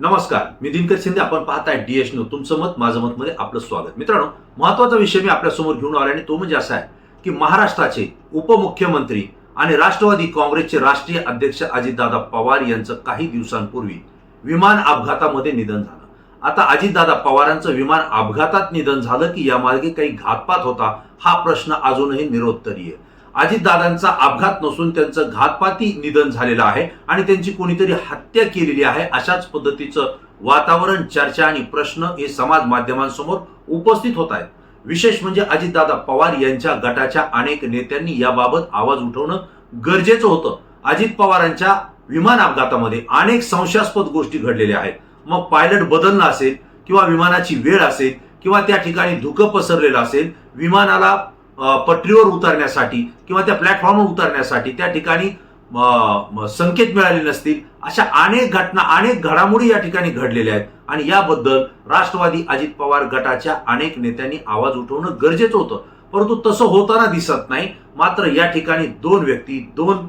नमस्कार, मी दिनकर शिंदे. आपण पाहताय डीएच न्यूज. तुमचं मत माझं मत मध्ये आपलं स्वागत. मित्रांनो, महत्त्वाचा विषय मी आपल्या समोर घेऊन आलो आणि तो म्हणजे असा आहे की महाराष्ट्राचे उपमुख्यमंत्री आणि राष्ट्रवादी काँग्रेसचे राष्ट्रीय अध्यक्ष अजितदादा पवार यांचं काही दिवसांपूर्वी विमान अपघातामध्ये निधन झालं. आता अजितदादा पवारांचं विमान अपघातात निधन झालं की यामागे काही घातपात होता, हा प्रश्न अजूनही निरुत्तरीय आहे. अजितदादांचा अपघात नसून त्यांचं घातपाती निधन झालेलं आहे आणि त्यांची कोणीतरी हत्या केलेली आहे, अशाच पद्धतीचं वातावरण, चर्चा आणि प्रश्न हे समाज माध्यमांसमोर उपस्थित होत आहेत. विशेष म्हणजे अजितदादा पवार यांच्या गटाच्या अनेक नेत्यांनी याबाबत आवाज उठवणं गरजेचं होतं. अजित पवारांच्या विमान अपघातामध्ये अनेक संशयास्पद गोष्टी घडलेल्या आहेत. मग पायलट बदलणं असेल किंवा विमानाची वेळ असेल किंवा त्या ठिकाणी धुकं पसरलेलं असेल, विमानाला पटरीवर उतरण्यासाठी किंवा त्या प्लॅटफॉर्मवर उतरण्यासाठी त्या ठिकाणी संकेत मिळाले नसतील, अशा अनेक घटना, अनेक घडामोडी या ठिकाणी घडलेल्या आहेत आणि याबद्दल राष्ट्रवादी अजित पवार गटाच्या अनेक नेत्यांनी आवाज उठवणं गरजेचं होतं. परंतु तसं होताना दिसत नाही. मात्र या ठिकाणी दोन व्यक्ती, दोन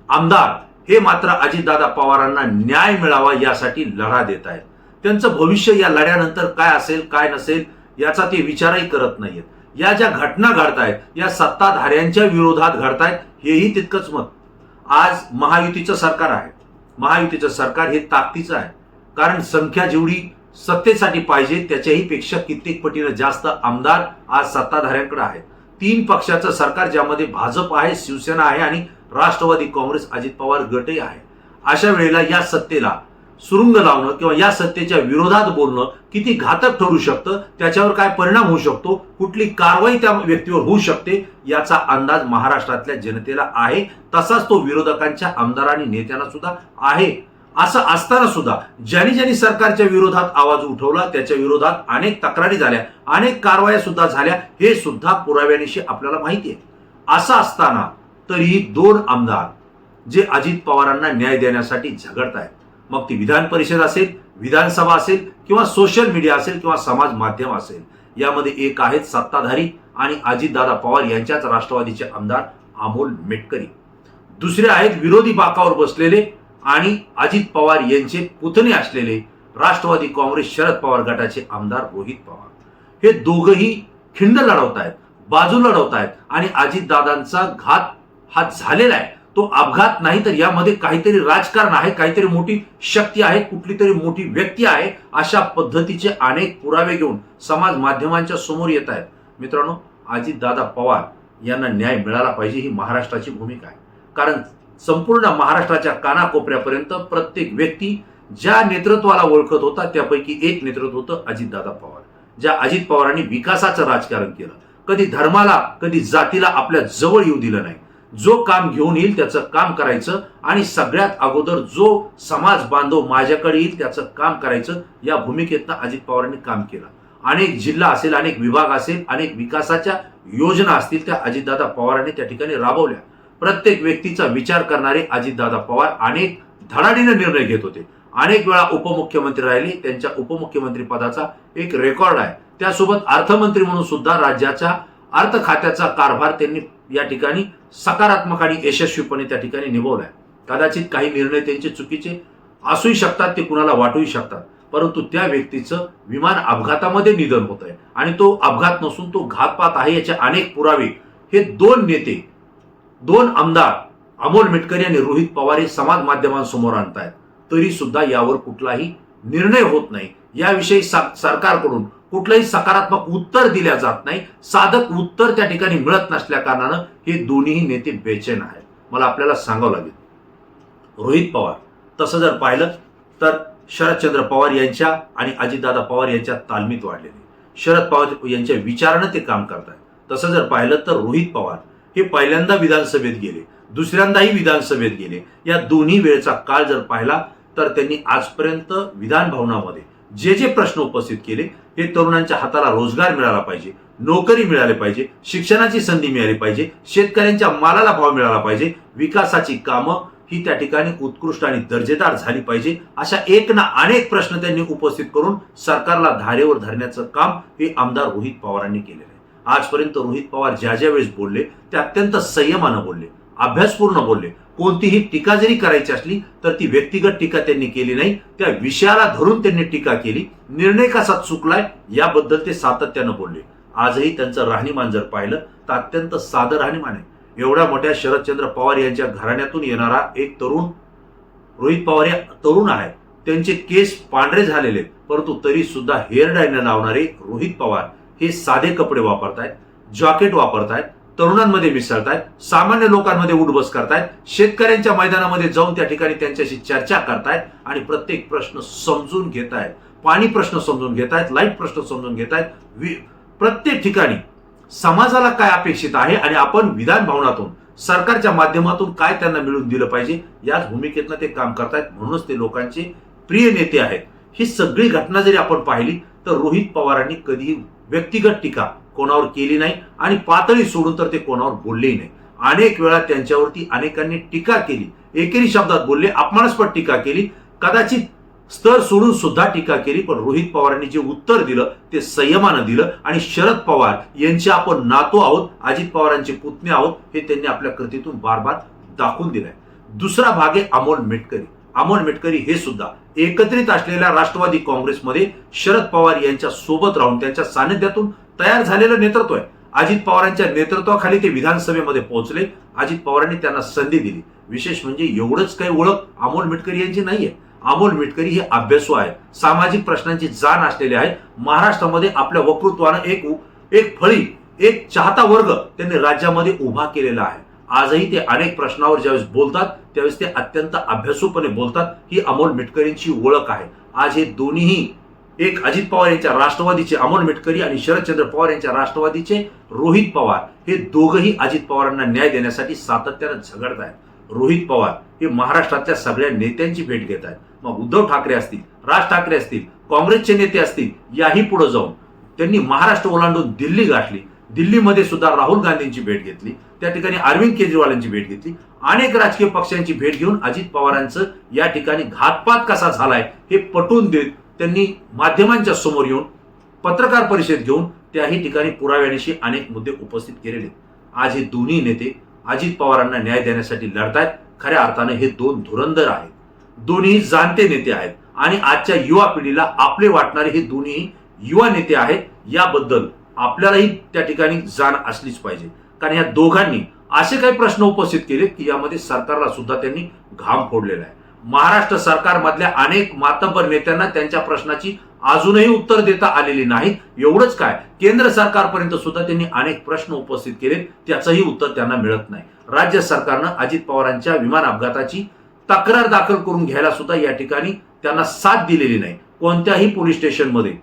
आमदार हे मात्र अजितदादा पवारांना न्याय मिळावा यासाठी लढा देत आहेत. त्यांचं भविष्य या लढ्यानंतर काय असेल काय नसेल याचा ते विचारही करत नाहीयेत. या ज्या घटना घडतायत या सत्ताधाऱ्यांच्या विरोधात घडतायत, हेही तितकंच मत. आज महायुतीचं सरकार आहे. महायुतीचं सरकार हे ताकदीचं आहे, कारण संख्या जेवढी सत्तेसाठी पाहिजे त्याच्याही पेक्षा कित्येक पटीनं जास्त आमदार आज सत्ताधाऱ्यांकडे आहेत. 3 पक्षाचं सरकार, ज्यामध्ये भाजप आहे, शिवसेना आहे आणि राष्ट्रवादी काँग्रेस अजित पवार गटही आहे. अशा वेळेला या सत्तेला सुरुंग लावणं किंवा या सत्तेच्या विरोधात बोलणं किती घातक ठरू शकतं, त्याच्यावर काय परिणाम होऊ शकतो, कुठली कारवाई त्या व्यक्तीवर होऊ शकते, याचा अंदाज महाराष्ट्रातल्या जनतेला आहे. तसाच तो विरोधकांच्या आमदार आणि नेत्यांना सुद्धा आहे. असं असताना सुद्धा ज्यांनी सरकारच्या विरोधात आवाज उठवला त्याच्या विरोधात अनेक तक्रारी झाल्या, अनेक कारवाया सुद्धा झाल्या, हे सुद्धा पुराव्यानिशी आपल्याला माहिती आहे. असं असताना तरीही 2 आमदार जे अजित पवारांना न्याय देण्यासाठी झगडत आहेत, मग ती विधान परिषद असेल, विधानसभा असेल किंवा सोशल मीडिया असेल किंवा समाज माध्यम असेल, यामध्ये एक आहेत सत्ताधारी आणि अजितदादा पवार यांच्याच राष्ट्रवादीचे आमदार अमोल मेटकरी. दुसरे आहेत विरोधी बाकावर बसलेले आणि अजित पवार यांचे पुतणे असलेले राष्ट्रवादी काँग्रेस शरद पवार गटाचे आमदार रोहित पवार. हे दोघंही खिंड लढवत आहेत, बाजू लढवत आहेत आणि अजितदादांचा घात हा झालेला आहे. तो अपघात नाही तर यामध्ये काहीतरी राजकारण आहे, काहीतरी मोठी शक्ती आहे, कुठली तरी मोठी व्यक्ती आहे, अशा पद्धतीचे अनेक पुरावे घेऊन समाज माध्यमांच्या समोर येत आहेत. मित्रांनो, अजितदादा पवार यांना न्याय मिळाला पाहिजे ही महाराष्ट्राची भूमिका आहे. कारण संपूर्ण महाराष्ट्राच्या कानाकोपऱ्यापर्यंत प्रत्येक व्यक्ती ज्या नेतृत्वाला ओळखत होता त्यापैकी एक नेतृत्व होतं अजितदादा पवार. ज्या अजित पवारांनी विकासाचं राजकारण केलं, कधी धर्माला, कधी जातीला आपल्या जवळ येऊ दिलं नाही. जो काम घेऊन येईल त्याचं काम करायचं आणि सगळ्यात अगोदर जो समाज बांधव माझ्याकडे येईल त्याचं काम करायचं, या भूमिकेतनं अजित पवारांनी काम केलं. अनेक जिल्हा असेल, अनेक विभाग असेल, अनेक विकासाच्या योजना असतील, त्या अजितदादा पवारांनी त्या ठिकाणी राबवल्या. प्रत्येक व्यक्तीचा विचार करणारे अजितदादा पवार अनेक धडाडीने निर्णय घेत होते. अनेक वेळा उपमुख्यमंत्री राहिले. त्यांच्या उपमुख्यमंत्री पदाचा एक रेकॉर्ड आहे. त्यासोबत अर्थमंत्री म्हणून सुद्धा राज्याच्या अर्थ खात्याचा कारभार त्यांनी या ठिकाणी सकारात्मक आणि यशस्वीपणे त्या ठिकाणी निभावलाय. कदाचित काही निर्णय त्यांचे चुकीचे असूही शकतात, ते कुणाला वाटूही शकतात, परंतु त्या व्यक्तीचं विमान अपघातामध्ये निधन होत आहे आणि तो अपघात नसून तो घातपात आहे, याचे अनेक पुरावे हे 2 नेते, 2 आमदार अमोल मेटकरी आणि रोहित पवार हे समाज माध्यमांसमोर आणतायत. तरी सुद्धा यावर कुठलाही निर्णय होत नाही. याविषयी सरकारकडून कुठलंही सकारात्मक उत्तर दिल्या जात नाही. साधक उत्तर त्या ठिकाणी मिळत नसल्या कारणानं हे दोन्ही नेते बेचैन आहेत. मला आपल्याला सांगावं लागेल, रोहित पवार तसं जर पाहिलं तर शरदचंद्र पवार यांच्या आणि अजितदादा पवार यांच्या तालमीत वाढलेले, शरद पवार यांच्या विचारानं ते काम करतात. तसं जर पाहिलं तर रोहित पवार हे पहिल्यांदा विधानसभेत गेले, दुसऱ्यांदाही विधानसभेत गेले. या दोन्ही वेळचा काळ जर पाहिला तर त्यांनी आजपर्यंत विधान भवनामध्ये जे जे प्रश्न उपस्थित केले, हे तरुणांच्या हाताला रोजगार मिळाला पाहिजे, नोकरी मिळाली पाहिजे, शिक्षणाची संधी मिळाली पाहिजे, शेतकऱ्यांच्या मालाला भाव मिळाला पाहिजे, विकासाची कामं ही त्या ठिकाणी उत्कृष्ट आणि दर्जेदार झाली पाहिजे, अशा एक ना अनेक प्रश्न त्यांनी उपस्थित करून सरकारला धारेवर धरण्याचं काम हे आमदार रोहित पवारांनी केलेलं आहे. आजपर्यंत रोहित पवार ज्या ज्या वेळेस बोलले ते अत्यंत संयमानं बोलले, अभ्यासपूर्ण बोलले, कोणतीही टीका जरी करायची असली तर ती व्यक्तिगत टीका त्यांनी केली नाही, त्या विषयाला धरून त्यांनी टीका केली. निर्णय कसा चुकलाय याबद्दल ते सातत्यानं बोलले. आजही त्यांचं राहणीमान जर पाहिलं तर अत्यंत साधं राहणीमान आहे. एवढ्या मोठ्या शरदचंद्र पवार यांच्या घराण्यातून येणारा एक तरुण, रोहित पवार हे तरुण आहे. त्यांचे केस पांढरे झालेले परंतु तरी सुद्धा हेअर डाय न लावणारे रोहित पवार हे साधे कपडे वापरतायत, जॉकेट वापरतायत, तरुणांमध्ये मिसळतायत, सामान्य लोकांमध्ये उठबस करतायत, शेतकऱ्यांच्या मैदानामध्ये जाऊन त्या ठिकाणी त्यांच्याशी चर्चा करतायत आणि प्रत्येक प्रश्न समजून घेतायत. पाणी प्रश्न समजून घेतायत, लाईट प्रश्न समजून घेतायत. प्रत्येक ठिकाणी समाजाला काय अपेक्षित आहे आणि आपण विधान भवनातून सरकारच्या माध्यमातून काय त्यांना मिळवून दिलं पाहिजे याच भूमिकेतनं ते काम करतायत. म्हणूनच ते लोकांचे प्रिय नेते आहेत. ही सगळी घटना जरी आपण पाहिली तर रोहित पवारांनी कधीही व्यक्तिगत टीका कोणावर केली नाही आणि पातळी सोडून तर ते कोणावर बोललेही नाही. अनेक वेळा त्यांच्यावरती अनेकांनी टीका केली, एकेरी शब्दात बोलले, अपमानास्पद टीका केली, कदाचित स्तर सोडून सुद्धा टीका केली. पण रोहित पवारांनी जे उत्तर दिलं ते संयमानं दिलं आणि शरद पवार यांचे आपण नातू आहोत, अजित पवारांचे पुतणे आहोत हे त्यांनी आपल्या कृतीतून बार बार दाखवून दिलंय. दुसरा भाग आहे अमोल मिटकरी. अमोल मिटकरी हे सुद्धा एकत्रित असलेल्या राष्ट्रवादी काँग्रेसमध्ये शरद पवार यांच्या सोबत राहून त्यांच्या सानिध्यातून तयार झालेलं नेतृत्व आहे. अजित पवारांच्या नेतृत्वाखाली ते विधानसभेमध्ये पोहोचले. अजित पवारांनी त्यांना संधी दिली. विशेष म्हणजे एवढंच काही ओळख अमोल मिटकरी यांची नाहीये. अमोल मिटकरी हे अभ्यासू आहे, सामाजिक प्रश्नांची जाण असलेले आहेत. महाराष्ट्रामध्ये आपल्या वक्तृत्वानं एक फळी, एक चाहता वर्ग त्यांनी राज्यामध्ये उभा केलेला आहे. आजही ते अनेक प्रश्नावर ज्यावेळेस बोलतात त्यावेळेस ते अत्यंत अभ्यासूपणे बोलतात. ही अमोल मिटकरींची ओळख आहे. आज हे दोन्हीही, एक अजित पवार यांच्या राष्ट्रवादीचे अमोल मिटकरी आणि शरदचंद्र पवार यांच्या राष्ट्रवादीचे रोहित पवार, हे दोघंही अजित पवारांना न्याय देण्यासाठी सातत्यानं झगडत आहेत. रोहित पवार हे महाराष्ट्रातल्या सगळ्या नेत्यांची भेट घेत आहेत. मग उद्धव ठाकरे असतील, राज ठाकरे असतील, काँग्रेसचे नेते असतील, याही पुढे जाऊन त्यांनी महाराष्ट्र ओलांडून दिल्ली गाठली. दिल्लीमध्ये सुद्धा राहुल गांधींची भेट घेतली, त्या ठिकाणी अरविंद केजरीवालांची भेट घेतली. अनेक राजकीय पक्षांची भेट घेऊन अजित पवारांचं या ठिकाणी घातपात कसा झालाय हे पटवून देत त्यांनी माध्यमांच्या समोर येऊन पत्रकार परिषद घेऊन त्याही ठिकाणी पुराव्यानिशी अनेक मुद्दे उपस्थित केलेले. आज हे दोन्ही नेते अजित पवारांना न्याय देण्यासाठी लढतायत. खऱ्या अर्थाने हे दोन धुरंधर आहेत, दोन्ही जाणते नेते आहेत आणि आजच्या युवा पिढीला आपले वाटणारे हे दोन्ही युवा नेते आहेत. याबद्दल आपल्यालाही त्या ठिकाणी जाण असलीच पाहिजे. कारण या दोघांनी असे काही प्रश्न उपस्थित केले की यामध्ये सरकारला सुद्धा त्यांनी घाम फोडलेला आहे. महाराष्ट्र सरकारमधल्या अनेक मातब्बर नेत्यांना त्यांच्या प्रश्नाची अजूनही उत्तर देता आलेली नाही. एवढंच काय, केंद्र सरकारपर्यंत सुद्धा त्यांनी अनेक प्रश्न उपस्थित केले, त्याचंही उत्तर त्यांना मिळत नाही. राज्य सरकारनं अजित पवारांच्या विमान अपघाताची तक्रार दाखल करून घ्यायला सुद्धा या ठिकाणी त्यांना साथ दिलेली नाही. कोणत्याही पोलीस स्टेशनमध्ये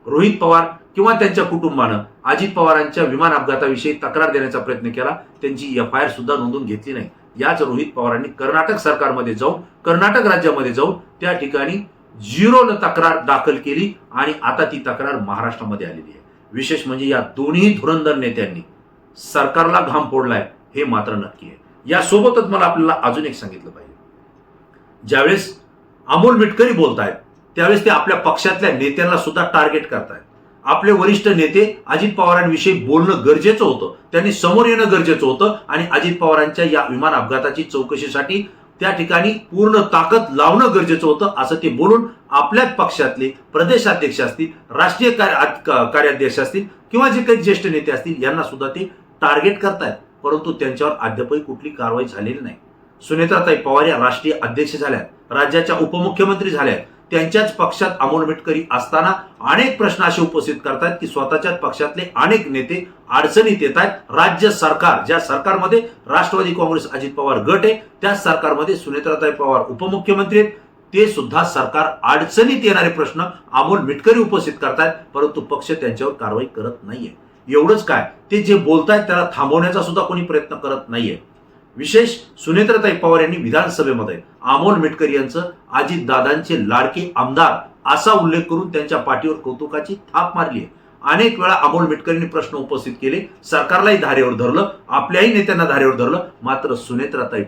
रोहित पवार किंवा त्यांच्या कुटुंबानं अजित पवारांच्या विमान अपघाताविषयी तक्रार देण्याचा प्रयत्न केला, त्यांची एफआयआर सुद्धा नोंदवून घेतली नाही. याच रोहित पवारांनी कर्नाटक सरकारमध्ये जाऊन, कर्नाटक राज्यामध्ये जाऊन त्या ठिकाणी 0 तक्रार दाखल केली आणि आता ती तक्रार महाराष्ट्रामध्ये आलेली आहे. विशेष म्हणजे या दोन्ही धुरंधर नेत्यांनी सरकारला घाम फोडलाय हे मात्र नक्की आहे. यासोबतच मला आपल्याला अजून एक सांगितलं पाहिजे, ज्यावेळेस अमोल मिटकरी बोलतायत त्यावेळेस ते आपल्या पक्षातल्या नेत्यांना सुद्धा टार्गेट करतायत. आपले वरिष्ठ नेते अजित पवारांविषयी बोलणं गरजेचं होतं, त्यांनी समोर येणं गरजेचं होतं आणि अजित पवारांच्या या विमान अपघाताची चौकशीसाठी त्या ठिकाणी पूर्ण ताकद लावणं गरजेचं होतं असं ते बोलून आपल्याच पक्षातले प्रदेशाध्यक्ष असतील, राष्ट्रीय कार्याध्यक्ष असतील किंवा जे काही ज्येष्ठ नेते असतील यांना सुद्धा ते टार्गेट करतायत. परंतु त्यांच्यावर अद्यापही कुठली कारवाई झालेली नाही. सुनेत्राताई पवार या राष्ट्रीय अध्यक्ष झाल्यात, राज्याच्या उपमुख्यमंत्री झाल्यात. त्यांच्याच पक्षात अमोल मिटकरी असताना अनेक प्रश्न असे उपस्थित करतात की स्वतःच्याच पक्षातले अनेक नेते अडचणीत येत आहेत. राज्य सरकार, ज्या सरकारमध्ये राष्ट्रवादी काँग्रेस अजित पवार गट आहे, त्याच सरकारमध्ये सुनेत्राताई पवार उपमुख्यमंत्री आहेत, ते सुद्धा सरकार अडचणीत येणारे प्रश्न अमोल मिटकरी उपस्थित करतायत, परंतु पक्ष त्यांच्यावर कारवाई करत नाहीये. एवढंच काय, ते जे बोलतायत त्याला थांबवण्याचा सुद्धा कोणी प्रयत्न करत नाहीये. विशेष सुनेत्राताई पवार यांनी विधानसभेमध्ये अमोल मिटकरी यांचं अजितदादांचे लाडके आमदार असा उल्लेख करून त्यांच्या पाठीवर कौतुकाची थाप मारली आहे. अनेक वेळा अमोल मिटकरींनी प्रश्न उपस्थित केले, सरकारलाही धारेवर धरलं, आपल्याही नेत्यांना धारेवर धरलं, मात्र सुनेत्राताई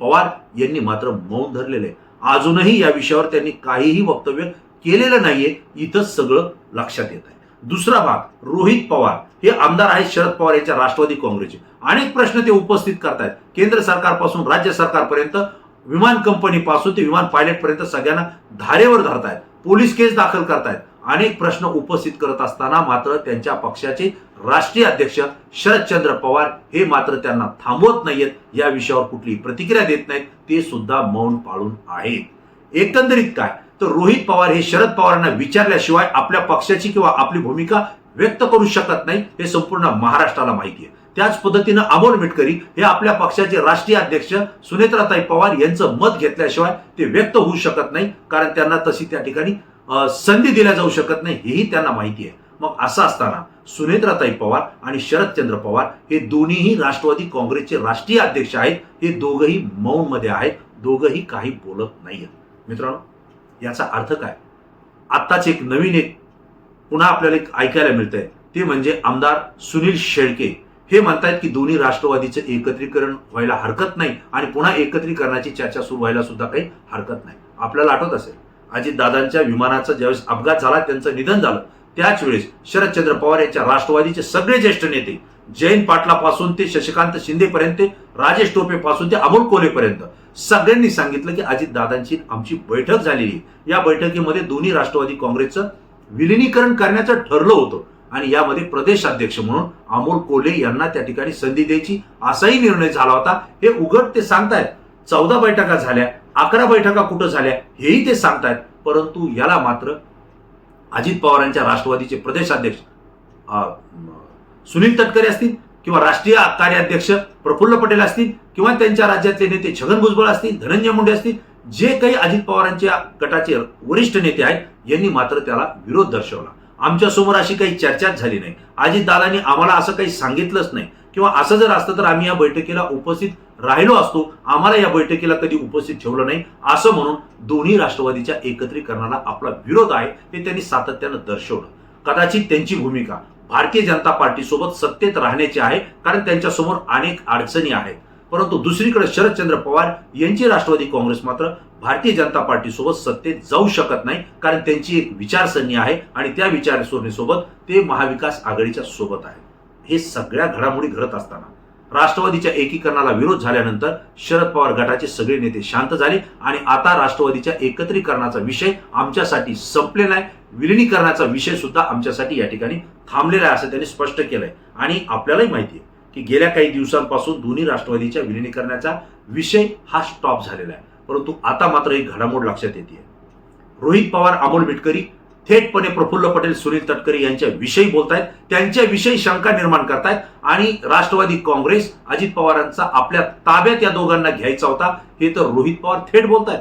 पवार यांनी मात्र मौन धरलेले आहे. अजूनही या विषयावर त्यांनी काहीही वक्तव्य केलेलं नाहीये. इथंच सगळं लक्षात येत आहे. दुसरा भाग, रोहित पवार हे आमदार आहेत शरद पवार यांच्या राष्ट्रवादी काँग्रेसचे. अनेक प्रश्न ते उपस्थित करतायत. केंद्र सरकारपासून राज्य सरकारपर्यंत, विमान कंपनीपासून ते विमान पायलट पर्यंत सगळ्यांना धारेवर धरतायत. पोलीस केस दाखल करतायत. अनेक प्रश्न उपस्थित करत असताना मात्र त्यांच्या पक्षाचे राष्ट्रीय अध्यक्ष शरदचंद्र पवार हे मात्र त्यांना थांबवत नाहीयेत. या विषयावर कुठली प्रतिक्रिया देत नाहीत. ते सुद्धा मौन पाळून आहेत. एकंदरीत काय तर रोहित पवार हे शरद पवारांना विचारल्याशिवाय आपल्या पक्षाची किंवा आपली भूमिका व्यक्त करू शकत नाही, हे संपूर्ण महाराष्ट्राला माहिती आहे. त्याच पद्धतीनं अमोल मिटकरी हे आपल्या पक्षाचे राष्ट्रीय अध्यक्ष सुनेत्राताई पवार यांचं मत घेतल्याशिवाय ते व्यक्त होऊ शकत नाही, कारण त्यांना तशी त्या ठिकाणी संधी दिल्या जाऊ शकत नाही, हेही त्यांना माहिती आहे. मग असं असताना सुनेत्राताई पवार आणि शरदचंद्र पवार हे दोन्हीही राष्ट्रवादी काँग्रेसचे राष्ट्रीय अध्यक्ष आहेत. हे दोघंही मौन मध्ये आहेत. दोघंही काही बोलत नाहीयेत. मित्रांनो, याचा अर्थ काय? आत्ताच एक नवीन पुन्हा आपल्याला एक ऐकायला मिळतंय, ते म्हणजे आमदार सुनील शेळके हे म्हणतायत की दोन्ही राष्ट्रवादीचं एकत्रीकरण व्हायला हरकत नाही आणि पुन्हा एकत्रीकरणाची चर्चा सुरू व्हायला सुद्धा काही हरकत नाही. आपल्याला आठवत असेल, अजितदादांच्या विमानाचा ज्यावेळेस अपघात झाला, त्यांचं निधन झालं, त्याच वेळेस शरदचंद्र पवार यांच्या राष्ट्रवादीचे सगळे ज्येष्ठ नेते, जयंत पाटलापासून ते शशिकांत शिंदेपर्यंत, राजेश टोपेपासून ते अमोल कोल्हेपर्यंत सगळ्यांनी सांगितलं की अजितदादांची आमची बैठक झालेली. या बैठकीमध्ये दोन्ही राष्ट्रवादी काँग्रेसचं विलिनीकरण करण्याचं ठरलं होतं आणि यामध्ये प्रदेशाध्यक्ष म्हणून अमोल कोल्हे यांना त्या ठिकाणी संधी द्यायची असाही निर्णय झाला होता. हे उघड ते सांगतायत. 14 बैठका झाल्या, 11 बैठका कुठं झाल्या हेही ते सांगतायत. परंतु याला मात्र अजित पवारांच्या राष्ट्रवादीचे प्रदेशाध्यक्ष सुनील तटकरे असतील किंवा राष्ट्रीय कार्याध्यक्ष प्रफुल्ल पटेल असतील किंवा त्यांच्या राज्यातले नेते छगन भुजबळ असतील, धनंजय मुंडे असतील, जे काही अजित पवारांच्या गटाचे वरिष्ठ नेते आहेत, यांनी मात्र त्याला विरोध दर्शवला. आमच्या समोर अशी काही चर्चाच झाली नाही. अजितदादांनी आम्हाला असं काही सांगितलंच नाही किंवा असं जर असतं तर आम्ही या बैठकीला उपस्थित राहिलो असतो. आम्हाला या बैठकीला कधी उपस्थित ठेवलं नाही, असं म्हणून दोन्ही राष्ट्रवादीच्या एकत्रीकरणाला आपला विरोध आहे हे त्यांनी सातत्यानं दर्शवलं. कदाचित त्यांची भूमिका भारतीय जनता पार्टीसोबत सत्तेत राहण्याची आहे, कारण त्यांच्यासमोर अनेक अडचणी आहेत. परंतु दुसरीकडे शरदचंद्र पवार यांची राष्ट्रवादी काँग्रेस मात्र भारतीय जनता पार्टीसोबत सत्तेत जाऊ शकत नाही, कारण त्यांची एक विचारसरणी आहे आणि त्या विचारसरणीसोबत ते महाविकास आघाडीच्या सोबत आहे. हे सगळ्या घडामोडी घडत असताना राष्ट्रवादीच्या एकीकरणाला विरोध झाल्यानंतर शरद पवार गटाचे सगळे नेते शांत झाले आणि आता राष्ट्रवादीच्या एकत्रीकरणाचा विषय आमच्यासाठी संपलेला आहे. विलिनीकरणाचा विषय सुद्धा आमच्यासाठी या ठिकाणी थांबलेला आहे, असं त्यांनी स्पष्ट केलंय. आणि आपल्यालाही माहिती आहे की गेल्या काही दिवसांपासून दोन्ही राष्ट्रवादीच्या विलिनीकरणाचा विषय हा स्टॉप झालेला आहे. परंतु आता मात्र एक घडामोड लक्षात येते. रोहित पवार, अमोल मिटकरी थेटपणे प्रफुल्ल पटेल, सुनील तटकरे यांच्या विषयी बोलतायत, त्यांच्याविषयी शंका निर्माण करतायत आणि राष्ट्रवादी काँग्रेस अजित पवारांचा आपल्या ताब्यात या दोघांना घ्यायचा होता, हे तर रोहित पवार थेट बोलतायत.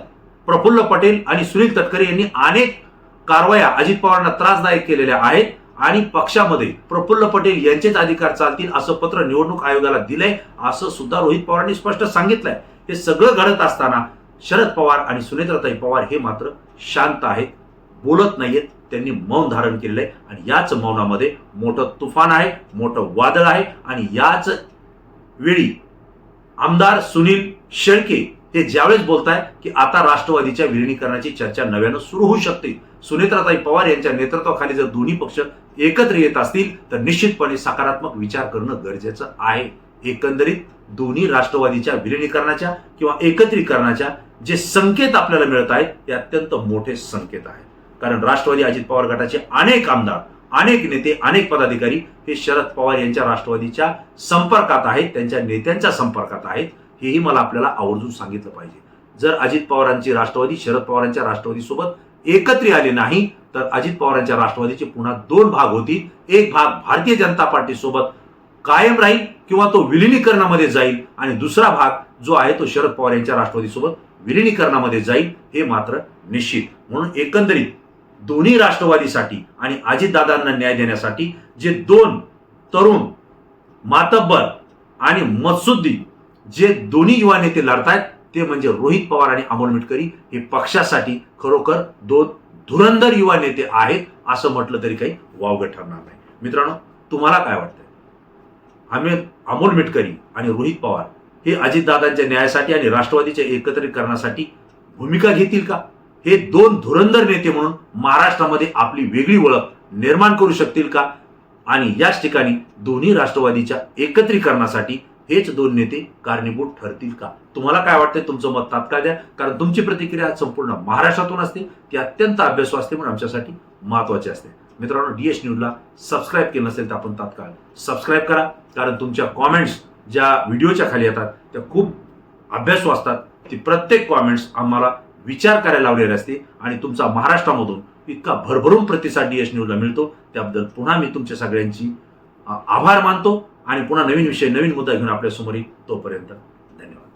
प्रफुल्ल पटेल आणि सुनील तटकरे यांनी अनेक कारवाया अजित पवारांना त्रासदायक केलेल्या आहेत आणि पक्षामध्ये प्रफुल्ल पटेल यांचेच अधिकार चालतील असं पत्र निवडणूक आयोगाला दिलंय, असं सुद्धा रोहित पवारांनी स्पष्ट सांगितलंय. हे सगळं घडत असताना शरद पवार आणि सुनेत्राताई पवार हे मात्र शांत आहेत, बोलत नाहीयेत. त्यांनी मौन धारण केलेलं आहे आणि याच मौनामध्ये मोठं तुफान आहे, मोठं वादळ आहे. आणि याच वेळी आमदार सुनील शेळके हे ज्यावेळेस बोलताय की आता राष्ट्रवादीच्या विलिनीकरणाची चर्चा नव्यानं सुरू होऊ शकते. सुनेत्राताई पवार यांच्या नेतृत्वाखाली जर दोन्ही पक्ष एकत्र येत असतील तर निश्चितपणे सकारात्मक विचार करणं गरजेचं आहे. एकंदरीत दोन्ही राष्ट्रवादीच्या विलिनीकरणाच्या किंवा एकत्रीकरणाच्या जे संकेत आपल्याला मिळत आहेत ते अत्यंत मोठे संकेत आहेत. कारण राष्ट्रवादी अजित पवार गटाचे अनेक आमदार, अनेक नेते, अनेक पदाधिकारी हे शरद पवार यांच्या राष्ट्रवादीच्या संपर्कात आहेत, त्यांच्या नेत्यांच्या संपर्कात आहेत. हेही मला आपल्याला आवर्जून सांगितलं पाहिजे. जर अजित पवारांची राष्ट्रवादी शरद पवारांच्या राष्ट्रवादीसोबत एकत्र आले नाही तर अजित पवारांच्या राष्ट्रवादीचे पुन्हा 2 भाग होतील. एक भाग भारतीय जनता पार्टीसोबत कायम राहील किंवा तो विलिनीकरणामध्ये जाईल आणि दुसरा भाग जो आहे तो शरद पवार यांच्या राष्ट्रवादीसोबत विलिनीकरणामध्ये जाईल, हे मात्र निश्चित. म्हणून एकंदरीत दोन्ही राष्ट्रवादीसाठी आणि अजितदादांना न्याय देण्यासाठी जे 2 तरुण मातब्बर आणि मत्सुद्दीन जे दोन्ही युवा नेते लढतायत ते म्हणजे रोहित पवार आणि अमोल मिटकरी. हे पक्षासाठी खरोखर 2 धुरंधर युवा नेते आहेत, असं म्हटलं तरी काही वावगं ठरणार नाही. मित्रांनो, तुम्हाला काय वाटतंय? अमोल मिटकरी आणि रोहित पवार हे अजितदादांच्या न्यायासाठी आणि राष्ट्रवादीच्या एकत्रीकरणासाठी भूमिका घेतील का? हे 2 धुरंधर नेते म्हणून महाराष्ट्रामध्ये आपली वेगळी ओळख निर्माण करू शकतील का? आणि याच ठिकाणी दोन्ही राष्ट्रवादीच्या एकत्रीकरणासाठी हेच दोन नेते कारणीभूत ठरतील का? तुम्हाला काय वाटतंय? तुमचं मत तात्काळ द्या, कारण तुमची प्रतिक्रिया संपूर्ण महाराष्ट्रातून असते, ती अत्यंत अभ्यासू असते, पण आमच्यासाठी महत्वाची असते. मित्रांनो, डीएच न्यूजला सबस्क्राईब केलं नसेल तर आपण तात्काळ सबस्क्राईब करा, कारण तुमच्या कॉमेंट्स ज्या व्हिडिओच्या खाली येतात त्या खूप अभ्यासू असतात. ती प्रत्येक कॉमेंट्स आम्हाला विचार करायला लावलेली असते आणि तुमचा महाराष्ट्रामधून इतका भरभरून प्रतिसाद डीएच न्यूजला मिळतो, त्याबद्दल पुन्हा मी तुमच्या सगळ्यांची आभार मानतो आणि पुन्हा नवीन विषय नवीन मुद्दा घेऊन आपल्यासमोर येईल. तोपर्यंत धन्यवाद.